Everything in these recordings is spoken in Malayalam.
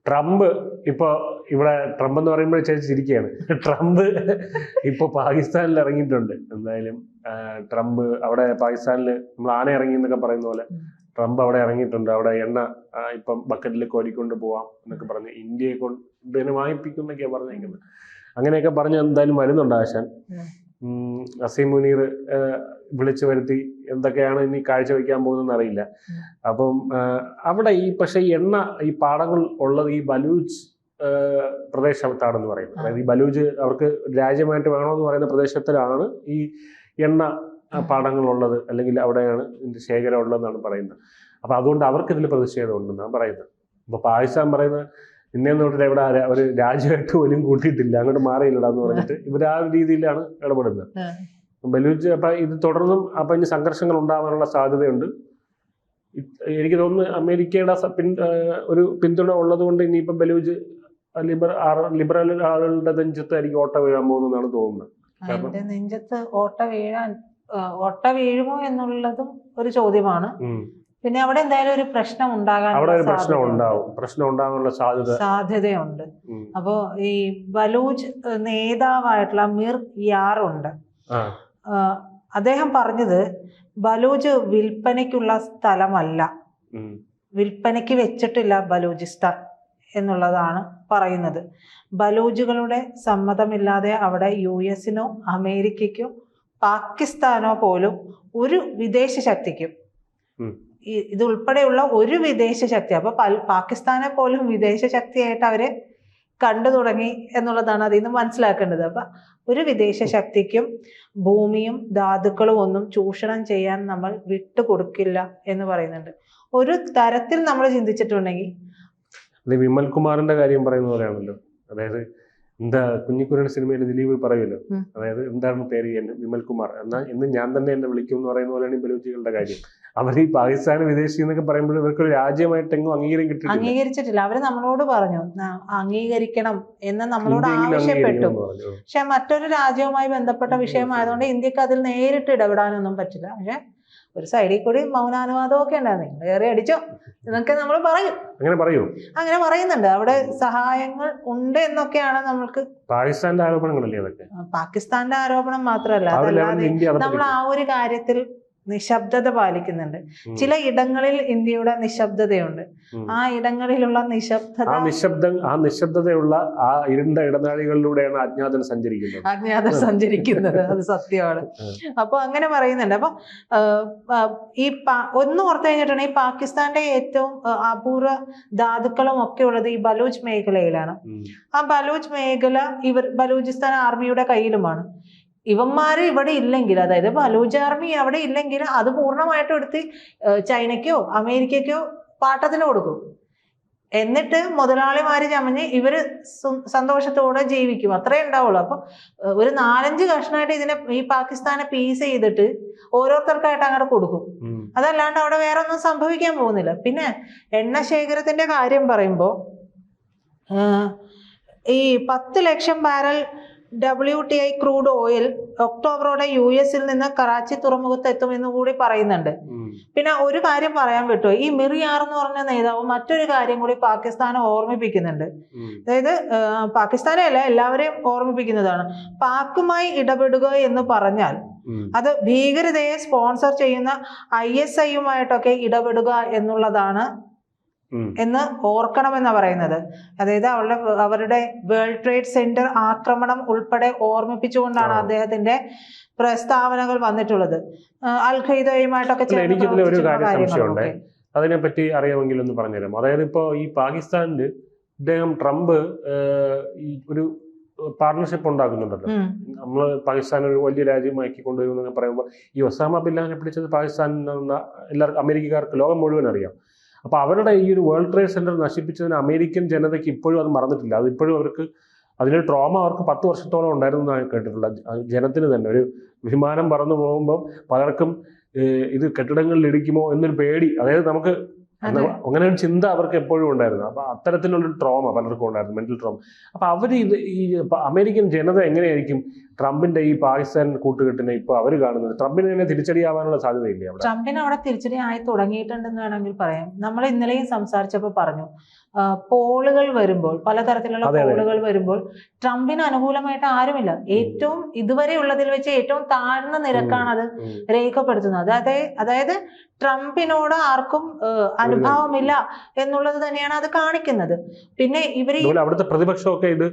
ട്രംപ് ഇപ്പൊ ഇവിടെ ട്രംപ് എന്ന് പറയുമ്പോൾ ചിരിക്കുകയാണ്. ട്രംപ് ഇപ്പൊ പാകിസ്ഥാനിൽ ഇറങ്ങിയിട്ടുണ്ട്. എന്തായാലും ട്രംപ് അവിടെ പാകിസ്ഥാനിൽ നമ്മൾ ആന ഇറങ്ങി എന്നൊക്കെ പറയുന്ന പോലെ ട്രംപ് അവിടെ ഇറങ്ങിയിട്ടുണ്ട്. അവിടെ എണ്ണ ഇപ്പം ബക്കറ്റിൽ കോരിക്കൊണ്ട് പോവാം എന്നൊക്കെ പറഞ്ഞ് ഇന്ത്യയെ കൊണ്ട് വാങ്ങിപ്പിക്കും എന്നൊക്കെയാണ് പറഞ്ഞിരിക്കുന്നത്. അങ്ങനെയൊക്കെ പറഞ്ഞ് എന്തായാലും വരുന്നുണ്ട് ആശാൻ. അസീം മുനീർ വിളിച്ചു വരുത്തി എന്തൊക്കെയാണ് ഇനി കാഴ്ചവെക്കാൻ പോകുന്നതെന്ന് അറിയില്ല. അപ്പം അവിടെ പക്ഷെ ഈ എണ്ണ ഈ പാടങ്ങൾ ഉള്ളത് ഈ ബലൂച്ച് പ്രദേശത്താണെന്ന് പറയുന്നത്. അതായത് ഈ ബലൂച്ച് അവർക്ക് രാജ്യമായിട്ട് വേണമെന്ന് പറയുന്ന പ്രദേശത്തിലാണ് ഈ എണ്ണ പാടങ്ങളുള്ളത്, അല്ലെങ്കിൽ അവിടെയാണ് ഇതിന്റെ ശേഖരം ഉള്ളതെന്നാണ് പറയുന്നത്. അപ്പൊ അതുകൊണ്ട് അവർക്ക് ഇതിൽ പ്രതിഷേധം ഉണ്ടെന്നാണ് പറയുന്നത്. അപ്പൊ പാകിസ്ഥാൻ പറയുന്നത് നിന്നെ തൊട്ടിട്ട് എവിടെ ഒരു രാജ്യമായിട്ട് പോലും കൂട്ടിയിട്ടില്ല, അങ്ങോട്ട് മാറിയില്ലടാന്ന് പറഞ്ഞിട്ട് ഇവർ ആ രീതിയിലാണ് ഇടപെടുന്നത്. ബലൂച്ച് അപ്പൊ ഇത് തുടർന്നും അപ്പൊ ഇനി സംഘർഷങ്ങൾ ഉണ്ടാവാനുള്ള സാധ്യതയുണ്ട്. എനിക്ക് തോന്നുന്നു അമേരിക്കയുടെ ഒരു പിന്തുണ ഉള്ളത് കൊണ്ട് ഇനിയിപ്പം ബലൂച്ച് ലിബറൽ ആളുകളുടെ നെഞ്ചത്തായിരിക്കും ഓട്ട വീഴാൻ പോകുന്നതാണ് തോന്നുന്നത്. നെഞ്ചത്ത് ഓട്ട വീഴുമോ എന്നുള്ളതും ഒരു ചോദ്യമാണ്. പിന്നെ അവിടെ എന്തായാലും ഒരു പ്രശ്നം ഉണ്ടാകാനുള്ള സാധ്യതയുണ്ട്. അപ്പോ ഈ ബലൂച്ച് നേതാവായിട്ടുള്ള മിർ യാർ ഉണ്ട്. അദ്ദേഹം പറഞ്ഞത് ബലൂച്ച് വിൽപ്പനയ്ക്കുള്ള സ്ഥലമല്ല, വിൽപ്പനയ്ക്ക് വെച്ചിട്ടില്ല ബലൂചിസ്ഥാൻ എന്നുള്ളതാണ് പറയുന്നത്. ബലൂജുകളുടെ സമ്മതമില്ലാതെ അവിടെ US-നോ അമേരിക്കയ്ക്കോ പാകിസ്ഥാനോ പോലും ഒരു വിദേശ ശക്തിക്കും, ഇതുൾപ്പെടെയുള്ള ഒരു വിദേശ ശക്തി, അപ്പൊ പാകിസ്ഥാനെ പോലും വിദേശ ശക്തിയായിട്ട് അവര് കണ്ടു തുടങ്ങി എന്നുള്ളതാണ് അതിൽ നിന്ന് മനസ്സിലാക്കേണ്ടത്. അപ്പൊ ഒരു വിദേശ ശക്തിക്കും ഭൂമിയും ധാതുക്കളും ഒന്നും ചൂഷണം ചെയ്യാൻ നമ്മൾ വിട്ടുകൊടുക്കില്ല എന്ന് പറയുന്നുണ്ട്. ഒരു തരത്തിൽ നമ്മൾ ചിന്തിച്ചിട്ടുണ്ടെങ്കിൽ വിമൽകുമാറിന്റെ കാര്യം പറയുന്ന പോലെയാണല്ലോ. അതായത് എന്താ കുഞ്ഞിക്കുരൻ സിനിമയിൽ ദിലീപ് പറയുമല്ലോ, അതായത് എന്താണ് പേര് വിമൽകുമാർ എന്നാ ഇന്ന് ഞാൻ തന്നെ എന്നെ വിളിക്കും എന്ന് പറയുന്ന പോലെയാണ് ഈ ബലൂച്ചികളുടെ കാര്യം. അവർ ഈ പാകിസ്ഥാൻ വിദേശി എന്നൊക്കെ പറയുമ്പോൾ ഇവർക്കൊരു രാജ്യമായിട്ട് എങ്ങും അംഗീകരിച്ചിട്ടില്ല. അവര് നമ്മളോട് പറഞ്ഞു അംഗീകരിക്കണം എന്ന് നമ്മളോട് ആവശ്യപ്പെട്ടു. പക്ഷെ മറ്റൊരു രാജ്യവുമായി ബന്ധപ്പെട്ട വിഷയമായതുകൊണ്ട് ഇന്ത്യക്ക് അതിൽ നേരിട്ട് ഇടപെടാനൊന്നും പറ്റില്ല. പക്ഷെ ഒരു സൈഡിൽ കൂടി മൗനാനുവാദം ഒക്കെ ഉണ്ടായിരുന്നു. നിങ്ങൾ കയറി അടിച്ചോ എന്നൊക്കെ നമ്മൾ പറയും. അങ്ങനെ പറയുന്നുണ്ട്. അവിടെ സഹായങ്ങൾ ഉണ്ട് എന്നൊക്കെയാണ് നമ്മൾക്ക് പാകിസ്ഥാന്റെ ആരോപണങ്ങളല്ലേ അതൊക്കെ. പാകിസ്ഥാന്റെ ആരോപണം മാത്രമല്ല, അതല്ലാതെ നമ്മൾ ആ ഒരു കാര്യത്തിൽ നിശബ്ദത പാലിക്കുന്നുണ്ട്. ചില ഇടങ്ങളിൽ ഇന്ത്യയുടെ നിശബ്ദതയുണ്ട്. ആ ഇടങ്ങളിലുള്ള നിശബ്ദതയുള്ള ആ ഇരുണ്ട ഇടനാഴികളിലൂടെയാണ് അജ്ഞാതൻ സഞ്ചരിക്കുന്നത്. അത് സത്യമാണ്. അപ്പൊ അങ്ങനെ പറയുന്നുണ്ട്. അപ്പൊ ഈ ഒന്ന് ഓർത്തു കഴിഞ്ഞിട്ടുണ്ടെങ്കിൽ ഈ പാകിസ്ഥാന്റെ ഏറ്റവും അപൂർവ ധാതുക്കളും ഒക്കെ ഉള്ളത് ഈ ബലൂച്ച് മേഖലയിലാണ്. ആ ബലൂച്ച് മേഖല ബലൂചിസ്ഥാൻ ആർമിയുടെ കയ്യിലുമാണ്. ഇവന്മാര് ഇവിടെ ഇല്ലെങ്കിൽ, അതായത് ബലൂച്ച് ആർമി അവിടെ ഇല്ലെങ്കിൽ അത് പൂർണ്ണമായിട്ടും എടുത്ത് ചൈനയ്ക്കോ അമേരിക്കയ്ക്കോ പാട്ടത്തിന് കൊടുക്കും. എന്നിട്ട് മുതലാളിമാര് ചമഞ്ഞ് ഇവര് സന്തോഷത്തോടെ ജീവിക്കും. അത്രേ ഉണ്ടാവുള്ളൂ. അപ്പൊ ഒരു 4-5 കഷ്ണമായിട്ട് ഈ പാകിസ്ഥാനെ പീസ് ചെയ്തിട്ട് ഓരോരുത്തർക്കായിട്ട് അങ്ങോട്ട് കൊടുക്കും. അതല്ലാണ്ട് അവിടെ വേറെ ഒന്നും സംഭവിക്കാൻ പോകുന്നില്ല. പിന്നെ എണ്ണ ശേഖരത്തിന്റെ കാര്യം പറയുമ്പോ ഈ 10 ലക്ഷം ബാരൽ WTI ക്രൂഡ് ഓയിൽ ഒക്ടോബറോടെ US-ൽ നിന്ന് കറാച്ചി തുറമുഖത്ത് എത്തുമെന്ന് കൂടി പറയുന്നുണ്ട്. പിന്നെ ഒരു കാര്യം പറയാൻ വിട്ടു, ഈ മിർ യാർ എന്ന് പറഞ്ഞ നേതാവ് മറ്റൊരു കാര്യം കൂടി പാകിസ്ഥാനെ ഓർമ്മിപ്പിക്കുന്നുണ്ട്. അതായത് പാകിസ്ഥാനെ അല്ല, എല്ലാവരെയും ഓർമ്മിപ്പിക്കുന്നതാണ്. പാക്കുമായി ഇടപെടുക എന്ന് പറഞ്ഞാൽ അത് ഭീകരതയെ സ്പോൺസർ ചെയ്യുന്ന ISI-യുമായിട്ടൊക്കെ ഇടപെടുക എന്നുള്ളതാണ് എന്ന് ഓർക്കണമെന്നാണ് പറയുന്നത്. അതായത് അവരുടെ വേൾഡ് ട്രേഡ് സെന്റർ ആക്രമണം ഉൾപ്പെടെ ഓർമ്മിപ്പിച്ചുകൊണ്ടാണ് അദ്ദേഹത്തിന്റെ പ്രസ്താവനകൾ വന്നിട്ടുള്ളത്. അൽ ഖയ്ദയുമായിട്ടൊക്കെ അതിനെപ്പറ്റി അറിയാമെങ്കിൽ ഒന്ന് പറഞ്ഞുതരാം. അതായത് ഇപ്പോ ഈ പാകിസ്ഥാനില് ട്രംപ് ഒരു പാർട്ണർഷിപ്പ് ഉണ്ടാക്കുന്നുണ്ടല്ലോ. നമ്മൾ പാകിസ്ഥാൻ ഒരു വലിയ രാജ്യമാക്കി കൊണ്ടുവരുമെന്നൊക്കെ പറയുമ്പോൾ ഈ ഒസാമ ബിൻ ലാദനെ പിടിച്ചത് പാകിസ്ഥാനിൽ നിന്ന എല്ലാവർക്കും അമേരിക്കക്കാർക്ക് ലോകം മുഴുവൻ അറിയാം. അപ്പൊ അവരുടെ ഈ ഒരു വേൾഡ് ട്രേഡ് സെന്റർ നശിപ്പിച്ചതിന് അമേരിക്കൻ ജനതയ്ക്ക് ഇപ്പോഴും അത് മറന്നിട്ടില്ല. അത് ഇപ്പോഴും അവർക്ക് അതിനൊരു ട്രോമ അവർക്ക് 10 വർഷത്തോളം ഉണ്ടായിരുന്നു എന്നാണ് കേട്ടിട്ടുള്ളത്. ജനത്തിന് തന്നെ ഒരു വിമാനം പറന്നു പോകുമ്പോൾ പലർക്കും ഇത് കെട്ടിടങ്ങളിൽ ഇടിക്കുമോ എന്നൊരു പേടി, അതായത് നമുക്ക് അങ്ങനെ ഒരു ചിന്ത അവർക്ക് എപ്പോഴും ഉണ്ടായിരുന്നു. അപ്പൊ അത്തരത്തിലുള്ളൊരു ട്രോമ പലർക്കും ഉണ്ടായിരുന്നു, മെന്റൽ ട്രോമ. അപ്പൊ അവര് ഈ അമേരിക്കൻ ജനത എങ്ങനെയായിരിക്കും ട്രംപിന്റെ ഈ പാകിസ്ഥാൻ കൂട്ടുകെട്ടിനെ ഇപ്പൊ അവര് കാണുന്നത് ട്രംപിന് തന്നെ തിരിച്ചടിയാവാനുള്ള സാധ്യതയില്ലേ അവിടെ? ട്രംപിന് അവിടെ തിരിച്ചടി ആയി തുടങ്ങിയിട്ടുണ്ടെന്ന് വേണമെങ്കിൽ പറയാം. നമ്മൾ ഇന്നലെയും സംസാരിച്ചപ്പോൾ പറഞ്ഞു, പോളുകൾ വരുമ്പോൾ, പലതരത്തിലുള്ള പോളുകൾ വരുമ്പോൾ ട്രംപിന് അനുകൂലമായിട്ട് ആരുമില്ല. ഏറ്റവും ഇതുവരെ ഉള്ളതിൽ വെച്ച് ഏറ്റവും താഴ്ന്ന നിരക്കാണ് അത് രേഖപ്പെടുത്തുന്നത്. അതായത് ട്രംപിനോട് ആർക്കും അനുഭാവമില്ല എന്നുള്ളത് തന്നെയാണ് അത് കാണിക്കുന്നത്. പിന്നെ ഇവര് അവിടുത്തെ പ്രതിപക്ഷമൊക്കെ ഇത്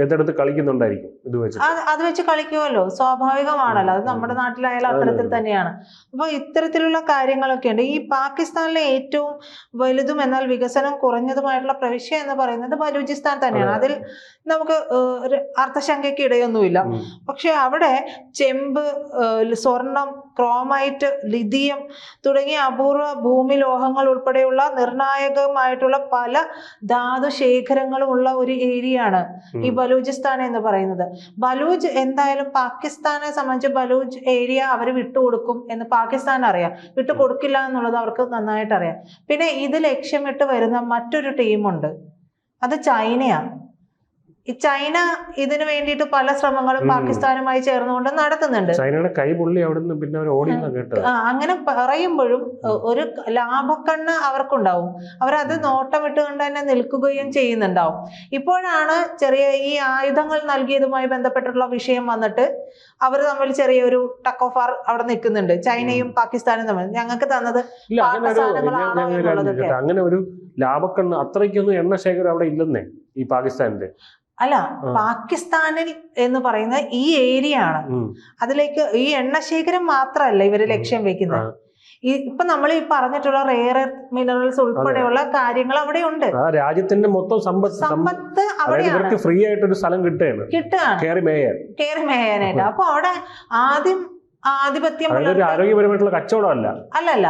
ഏതെടുത്ത് കളിക്കുന്നുണ്ടായിരിക്കും ഇത് വെച്ച്. അത് വെച്ച് കളിക്കുമല്ലോ, സ്വാഭാവികമാണല്ലോ. അത് നമ്മുടെ നാട്ടിലായാലും അത്തരത്തിൽ തന്നെയാണ്. അപ്പൊ ഇത്തരത്തിലുള്ള കാര്യങ്ങളൊക്കെ ഉണ്ട്. ഈ പാകിസ്ഥാനിലെ ഏറ്റവും വലുതും എന്നാൽ വികസനം കുറഞ്ഞതുമായിട്ടുള്ള പ്രവിശ്യ എന്ന് പറയുന്നത് ബലൂചിസ്ഥാൻ തന്നെയാണ്. അതിൽ നമുക്ക് ഒരു അർത്ഥശങ്കയ്ക്ക് ഇടയൊന്നുമില്ല. പക്ഷെ അവിടെ ചെമ്പ്, സ്വർണം, ക്രോമൈറ്റ്, ലിഥിയം തുടങ്ങിയ അപൂർവ ഭൂമി ലോഹങ്ങൾ ഉൾപ്പെടെയുള്ള നിർണായകമായിട്ടുള്ള പല ധാതു ശേഖരങ്ങളും ഉള്ള ഒരു ഏരിയ ഈ ബലൂചിസ്ഥാൻ എന്ന് പറയുന്നത്. ബലൂച്ച് എന്തായാലും പാകിസ്ഥാനെ സംബന്ധിച്ച് ബലൂച്ച് ഏരിയ അവർ വിട്ടുകൊടുക്കും എന്ന് പാകിസ്ഥാൻ അറിയാം. വിട്ടുകൊടുക്കില്ല എന്നുള്ളത് അവർക്ക് നന്നായിട്ട് അറിയാം. പിന്നെ ഇത് ലക്ഷ്യമിട്ട് വരുന്ന മറ്റൊരു ടീമുണ്ട്, അത് ചൈനയാണ്. ഈ ചൈന ഇതിനു വേണ്ടിയിട്ട് പല ശ്രമങ്ങളും പാകിസ്ഥാനുമായി ചേർന്നുകൊണ്ട് നടത്തുന്നുണ്ട്. ചൈനയുടെ കൈ പൊള്ളി അവിടുന്ന് പിന്നെ അവർ ഓടി കേട്ടത്. അങ്ങനെ പറയുമ്പോഴും ഒരു ലാഭക്കണ്ണ് അവർക്കുണ്ടാവും. അവരത് നോട്ടമിട്ടുകൊണ്ട് തന്നെ നിൽക്കുകയും ചെയ്യുന്നുണ്ടാവും. ഇപ്പോഴാണ് ചെറിയ ഈ ആയുധങ്ങൾ നൽകിയതുമായി ബന്ധപ്പെട്ടുള്ള വിഷയം വന്നിട്ട് അവർ തമ്മിൽ ചെറിയൊരു ടക്ക് ഓഫ് വാർ അവിടെ നിൽക്കുന്നുണ്ട്, ചൈനയും പാകിസ്ഥാനും തമ്മിൽ. ഞങ്ങൾക്ക് തന്നത് അങ്ങനെ ഒരു ലാഭക്കണ്ണ് അത്രയ്ക്കൊന്നും എണ്ണ ശേഖരം അവിടെ ഇല്ലെന്നേ ഈ പാകിസ്ഥാനിന്റെ. അല്ല, പാകിസ്ഥാനിൽ എന്ന് പറയുന്ന ഈ ഏരിയ ആണ്. അതിലേക്ക് ഈ എണ്ണശേഖരം മാത്രമല്ല ഇവര് ലക്ഷ്യം വെക്കുന്നത്. ഇപ്പൊ നമ്മൾ ഈ പറഞ്ഞിട്ടുള്ള റെയർ എർത്ത് മിനറൽസ് ഉൾപ്പെടെയുള്ള കാര്യങ്ങൾ അവിടെ ഉണ്ട്. രാജ്യത്തിന്റെ മൊത്തം സമ്പത്ത് അവിടെയാണ്. ഫ്രീ ആയിട്ട് ഒരു സ്ഥലം കിട്ടുകയാണ് കേറി മേയാനായിട്ട്. അപ്പൊ അവിടെ ആധിപത്യം ആരോഗ്യപരമായിട്ടുള്ള കച്ചവടമല്ല, അല്ലല്ല,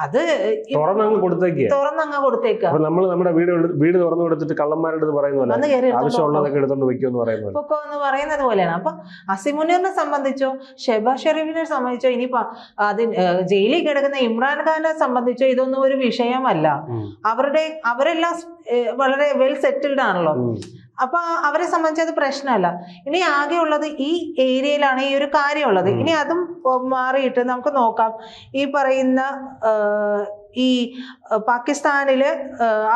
അത് തുറന്നങ്ങ് കൊടുത്തേക്ക്. നമ്മൾ നമ്മുടെ വീട് തുറന്നു കൊടുത്തിട്ട് കള്ളന്മാരുടെ പറയുന്നത് ആവശ്യമുള്ളതൊക്കെ എടുത്തോണ്ട് വെക്കുമെന്ന് പറയുന്നത് പോലെയാണ്. അപ്പൊ അസിമുനീറിനെ സംബന്ധിച്ചോ ഷെബാസ് ഷെരീഫിനെ സംബന്ധിച്ചോ ഇനിയിപ്പോ ജയിലിൽ കിടക്കുന്ന ഇമ്രാൻഖാനെ സംബന്ധിച്ചോ ഇതൊന്നും ഒരു വിഷയമല്ല. അവരെല്ലാം വളരെ വെൽ സെറ്റിൽഡ് ആണല്ലോ. അപ്പൊ അവരെ സംബന്ധിച്ച് അത് പ്രശ്നമല്ല. ഇനി ആകെ ഉള്ളത് ഈ ഏരിയയിലാണ് ഈ ഒരു കാര്യമുള്ളത്. ഇനി അതും മാറിയിട്ട് നമുക്ക് നോക്കാം. ഈ പറയുന്ന ഈ പാകിസ്ഥാനില്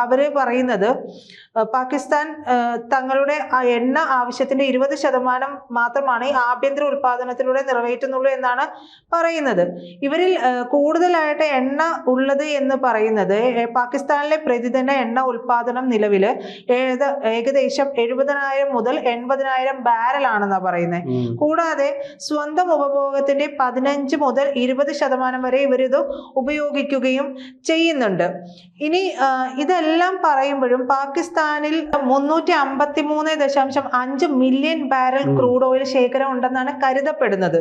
അവര് പറയുന്നത് പാകിസ്ഥാൻ തങ്ങളുടെ എണ്ണ ആവശ്യത്തിന്റെ 20% മാത്രമാണ് ഈ ആഭ്യന്തര ഉൽപാദനത്തിലൂടെ നിറവേറ്റുന്നുള്ളൂ എന്നാണ് പറയുന്നത്. ഇവരിൽ കൂടുതലായിട്ട് എണ്ണ ഉള്ളത് എന്ന് പറയുന്നത് പാകിസ്ഥാനിലെ പ്രതിദിന എണ്ണ ഉൽപാദനം നിലവില് ഏകദേശം 70,000 മുതൽ 80,000 ബാരൽ ആണെന്നാണ് പറയുന്നത്. കൂടാതെ സ്വന്തം ഉപഭോഗത്തിന്റെ 15 മുതൽ 20% വരെ ഇവരിത് ഉപയോഗിക്കുകയും ചെയ്യുന്നുണ്ട്. ഇനി ഇതെല്ലാം പറയുമ്പോഴും പാകിസ്ഥാനിൽ 353.5 മില്യൺ ബാരൽ ക്രൂഡ് ഓയിൽ ശേഖരം ഉണ്ടെന്നാണ് കരുതപ്പെടുന്നത്.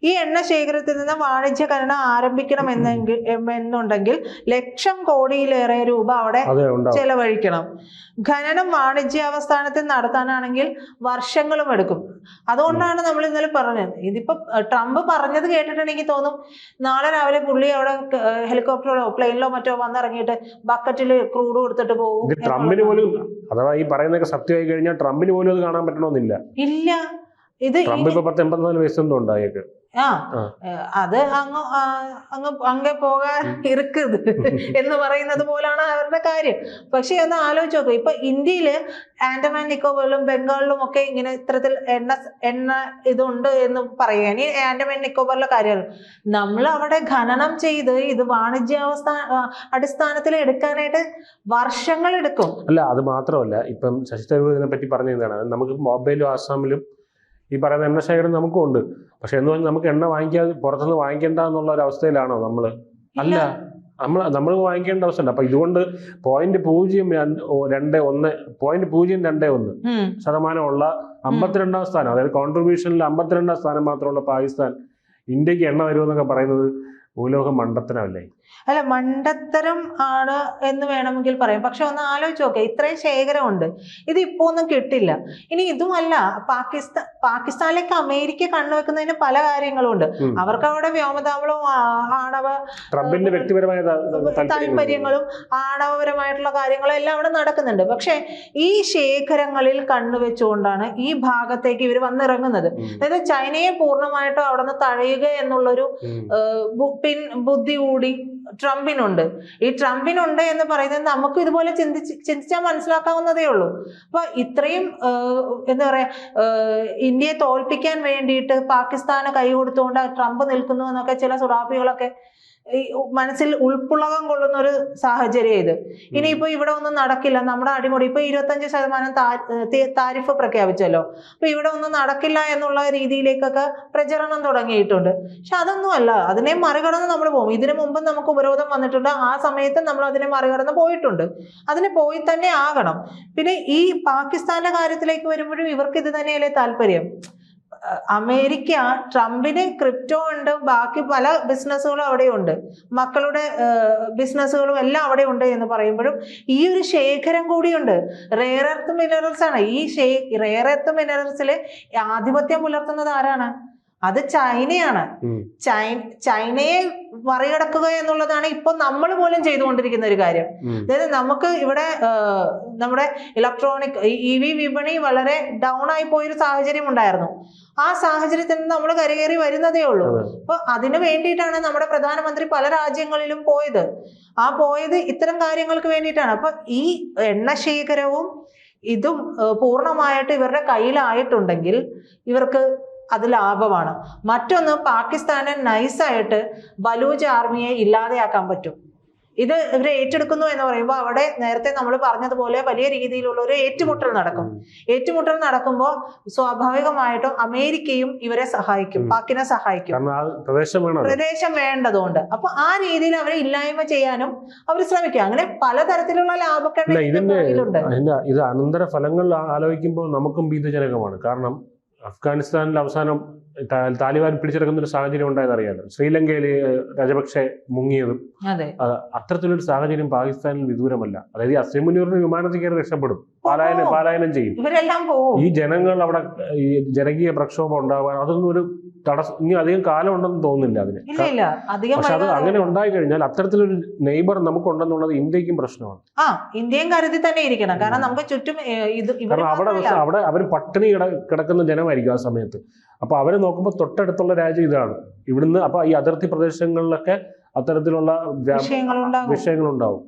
ഈ എണ്ണ ശേഖരത്തിൽ നിന്ന് വാണിജ്യ ഖനന ആരംഭിക്കണമെന്നുണ്ടെങ്കിൽ ലക്ഷം കോടിയിലേറെ രൂപ അവിടെ ചെലവഴിക്കണം. ഖനനം വാണിജ്യാവസ്ഥാനത്തിൽ നടത്താനാണെങ്കിൽ വർഷങ്ങളും എടുക്കും. അതുകൊണ്ടാണ് നമ്മൾ ഇന്നലെ പറഞ്ഞത്. ഇതിപ്പോ ട്രംപ് പറഞ്ഞത് കേട്ടിട്ടുണ്ടെങ്കിൽ തോന്നും നാളെ രാവിലെ പുള്ളി അവിടെ ഹെലികോപ്റ്ററിലോ പ്ലെയിനിലോ മറ്റോ വന്നിറങ്ങിയിട്ട് ബക്കറ്റിൽ ക്രൂഡ് കൊടുത്തിട്ട് പോകും. ട്രംപിന് പോലും അഥവാ ഈ പറയുന്നതൊക്കെ സത്യമായി കഴിഞ്ഞാൽ ട്രംപിന് പോലും അത് കാണാൻ പറ്റണമെന്നില്ല. ഇല്ല, ഇത് ട്രംപ് ഇപ്പൊ 84 വയസ്സെന്തോ ഉണ്ടായേക്ക്. അത് അങ്ങ് പോകാൻ ഇറുക്കത് എന്ന് പറയുന്നത് പോലാണ് അവരുടെ കാര്യം. പക്ഷെ ഒന്ന് ആലോചിച്ച് നോക്കുക, ഇപ്പൊ ഇന്ത്യയില് ആൻഡമാൻ നിക്കോബറിലും ബംഗാളിലും ഒക്കെ ഇങ്ങനെ ഇത്തരത്തിൽ എണ്ണ ഇതുണ്ട് എന്ന് പറയുക. ഇനി ആൻഡമാൻ നിക്കോബറിലെ കാര്യമാണ്. നമ്മൾ അവിടെ ഖനനം ചെയ്ത് ഇത് അടിസ്ഥാനത്തിൽ എടുക്കാനായിട്ട് വർഷങ്ങൾ എടുക്കും. അല്ല, അത് മാത്രമല്ല, ഇപ്പം ശശി തരൂർ ഇതിനെ പറ്റി പറഞ്ഞതാണ്. നമുക്ക് മൊബൈലും ആസാമിലും ഈ പറയുന്ന എണ്ണ ശേഖരം നമുക്കും ഉണ്ട്. പക്ഷെ എന്ന് പറഞ്ഞാൽ നമുക്ക് എണ്ണ വാങ്ങിക്കാതെ പുറത്തുനിന്ന് വാങ്ങിക്കേണ്ട എന്നുള്ള ഒരു അവസ്ഥയിലാണോ നമ്മള്? അല്ല, നമ്മൾ വാങ്ങിക്കേണ്ട അവസ്ഥയുണ്ട്. അപ്പൊ ഇതുകൊണ്ട് 0.021% ഉള്ള 52ാം സ്ഥാനം, അതായത് കോൺട്രിബ്യൂഷനിൽ 52ാം സ്ഥാനം മാത്രമുള്ള പാകിസ്ഥാൻ ഇന്ത്യക്ക് എണ്ണ തരുമെന്നൊക്കെ പറയുന്നത് ഭൂലോക മണ്ടത്തരമല്ലേ? അല്ല, മണ്ടത്തരം ആണ് എന്ന് വേണമെങ്കിൽ പറയാം. പക്ഷെ ഒന്ന് ആലോചിച്ച് നോക്കെ, ഇത്രയും ശേഖരമുണ്ട്, ഇത് ഇപ്പൊ ഒന്നും കിട്ടില്ല. ഇനി ഇതുമല്ല, പാകിസ്ഥാനിലേക്ക് അമേരിക്ക കണ്ണുവെക്കുന്നതിന് പല കാര്യങ്ങളും ഉണ്ട്. അവർക്ക് അവിടെ വ്യോമതാവളവും ആണവ ട്രംപിന്റെ വ്യക്തിപരമായ താല്പര്യങ്ങളും ആണവപരമായിട്ടുള്ള കാര്യങ്ങളും എല്ലാം അവിടെ നടക്കുന്നുണ്ട്. പക്ഷെ ഈ ശേഖരങ്ങളിൽ കണ്ണുവെച്ചുകൊണ്ടാണ് ഈ ഭാഗത്തേക്ക് ഇവർ വന്നിറങ്ങുന്നത്. അതായത് ചൈനയെ പൂർണ്ണമായിട്ടും അവിടെ നിന്ന് തഴയുക എന്നുള്ളൊരു ബുദ്ധി കൂടി ട്രംപിനുണ്ട്. ഈ ട്രംപിനുണ്ട് എന്ന് പറയുന്നത് നമുക്ക് ഇതുപോലെ ചിന്തിച്ചാൽ മനസ്സിലാക്കാവുന്നതേ ഉള്ളൂ. അപ്പൊ ഇത്രയും എന്താ പറയാ, ഇന്ത്യയെ തോൽപ്പിക്കാൻ വേണ്ടിയിട്ട് പാകിസ്ഥാന് കൈ കൊടുത്തുകൊണ്ട് ട്രംപ് നിൽക്കുന്നു എന്നൊക്കെ ചില സുഡാപ്പികളൊക്കെ മനസ്സിൽ ഉൾപ്പുളകം കൊള്ളുന്ന ഒരു സാഹചര്യം ഇത്. ഇനിയിപ്പോ ഇവിടെ ഒന്നും നടക്കില്ല, നമ്മുടെ അടിമുടി ഇപ്പൊ 25% താരിഫ് പ്രഖ്യാപിച്ചല്ലോ, അപ്പൊ ഇവിടെ ഒന്നും നടക്കില്ല എന്നുള്ള രീതിയിലേക്കൊക്കെ പ്രചരണം തുടങ്ങിയിട്ടുണ്ട്. പക്ഷെ അതൊന്നും അല്ല, അതിനെ മറികടന്ന് നമ്മൾ പോകും. ഇതിനു മുമ്പ് നമുക്ക് ഉപരോധം വന്നിട്ടുണ്ട്, ആ സമയത്ത് നമ്മൾ അതിനെ മറികടന്ന് പോയിട്ടുണ്ട്. അതിന് പോയി തന്നെ ആകണം. പിന്നെ ഈ പാകിസ്ഥാന്റെ കാര്യത്തിലേക്ക് വരുമ്പോഴും ഇവർക്ക് ഇത് തന്നെയല്ലേ താല്പര്യം. അമേരിക്ക ട്രംപിന് ക്രിപ്റ്റോ ഉണ്ട്, ബാക്കി പല ബിസിനസ്സുകളും അവിടെയുണ്ട്, മക്കളുടെ ബിസിനസ്സുകളും എല്ലാം അവിടെ ഉണ്ട് എന്ന് പറയുമ്പോഴും ഈ ഒരു ശേഖരം കൂടിയുണ്ട്. റെയർ എർത്ത് മിനറൽസ് ആണ്. ഈ റെയർ എർത്ത് മിനറൽസിൽ ആധിപത്യം പുലർത്തുന്നത് ആരാണ്? അത് ചൈനയാണ്. ചൈനയെ മറികടക്കുക എന്നുള്ളതാണ് ഇപ്പൊ നമ്മൾ പോലും ചെയ്തുകൊണ്ടിരിക്കുന്ന ഒരു കാര്യം. അതായത് നമുക്ക് ഇവിടെ നമ്മുടെ ഇലക്ട്രോണിക് EV വിപണി വളരെ ഡൗൺ ആയി പോയൊരു സാഹചര്യം ഉണ്ടായിരുന്നു. ആ സാഹചര്യത്തിൽ നിന്ന് നമ്മൾ കരകയറി വരുന്നതേ ഉള്ളൂ. അപ്പൊ അതിനു വേണ്ടിയിട്ടാണ് നമ്മുടെ പ്രധാനമന്ത്രി പല രാജ്യങ്ങളിലും പോയത്. ആ പോയത് ഇത്തരം കാര്യങ്ങൾക്ക് വേണ്ടിയിട്ടാണ്. അപ്പൊ ഈ എണ്ണശേഖരവും ഇതും പൂർണ്ണമായിട്ട് ഇവരുടെ കയ്യിലായിട്ടുണ്ടെങ്കിൽ ഇവർക്ക് അത് ലാഭമാണ്. മറ്റൊന്ന്, പാകിസ്ഥാനെ നൈസായിട്ട് ബലൂച്ച് ആർമിയെ ഇല്ലാതെയാക്കാൻ പറ്റും. ഇത് ഇവരെ ഏറ്റെടുക്കുന്നു എന്ന് പറയുമ്പോൾ അവിടെ നേരത്തെ നമ്മൾ പറഞ്ഞതുപോലെ വലിയ രീതിയിലുള്ള ഒരു ഏറ്റുമുട്ടൽ നടക്കും. ഏറ്റുമുട്ടൽ നടക്കുമ്പോൾ സ്വാഭാവികമായിട്ടും അമേരിക്കയും ഇവരെ സഹായിക്കും, പാക്കിനെ സഹായിക്കും, പ്രദേശം വേണ്ടതുകൊണ്ട്. അപ്പൊ ആ രീതിയിൽ അവരെ ഇല്ലായ്മ ചെയ്യാനും അവർ ശ്രമിക്കും. അങ്ങനെ പലതരത്തിലുള്ള ലാഭക്കെട്ടുണ്ട്. ഇത് അനന്തര ഫലങ്ങൾ ആലോചിക്കുമ്പോൾ നമുക്കും ഭീതിജനകമാണ്. കാരണം അഫ്ഗാനിസ്ഥാനിൽ അവസാനം താലിബാൻ പിടിച്ചെടുക്കുന്ന ഒരു സാഹചര്യം ഉണ്ടായത് അറിയാലോ. ശ്രീലങ്കയിൽ രാജപക്ഷെ മുങ്ങിയതും അത്തരത്തിലൊരു സാഹചര്യം പാകിസ്ഥാനിൽ വിദൂരമല്ല. അതായത് അസീം മുനീറിന് വിമാനത്തിൽ കയറി രക്ഷപ്പെടും, പലായനം ചെയ്യും. ഈ ജനങ്ങൾ അവിടെ ഈ ജനകീയ പ്രക്ഷോഭം ഉണ്ടാവാൻ അതൊന്നും ഒരു തടസ്സം ഇനി അധികം കാലം ഉണ്ടെന്ന് തോന്നുന്നില്ല അതിന്. പക്ഷെ അത് അങ്ങനെ ഉണ്ടായി കഴിഞ്ഞാൽ അത്തരത്തിലൊരു നെയ്ബർ നമുക്കുണ്ടെന്നുള്ളത് ഇന്ത്യക്കും പ്രശ്നമാണ്. ഇന്ത്യയും കരുതി തന്നെ ഇരിക്കണം. കാരണം നമുക്ക് ചുറ്റും അവിടെ അവർ പട്ടിണി കിടക്കുന്ന ജനമായിരിക്കും ആ സമയത്ത്. അപ്പൊ അവരെ നോക്കുമ്പോൾ തൊട്ടടുത്തുള്ള രാജ്യം ഇതാണ്. ഇവിടുന്ന് അപ്പൊ ഈ അതിർത്തി പ്രദേശങ്ങളിലൊക്കെ അത്തരത്തിലുള്ള വിഷയങ്ങളുണ്ടാവും.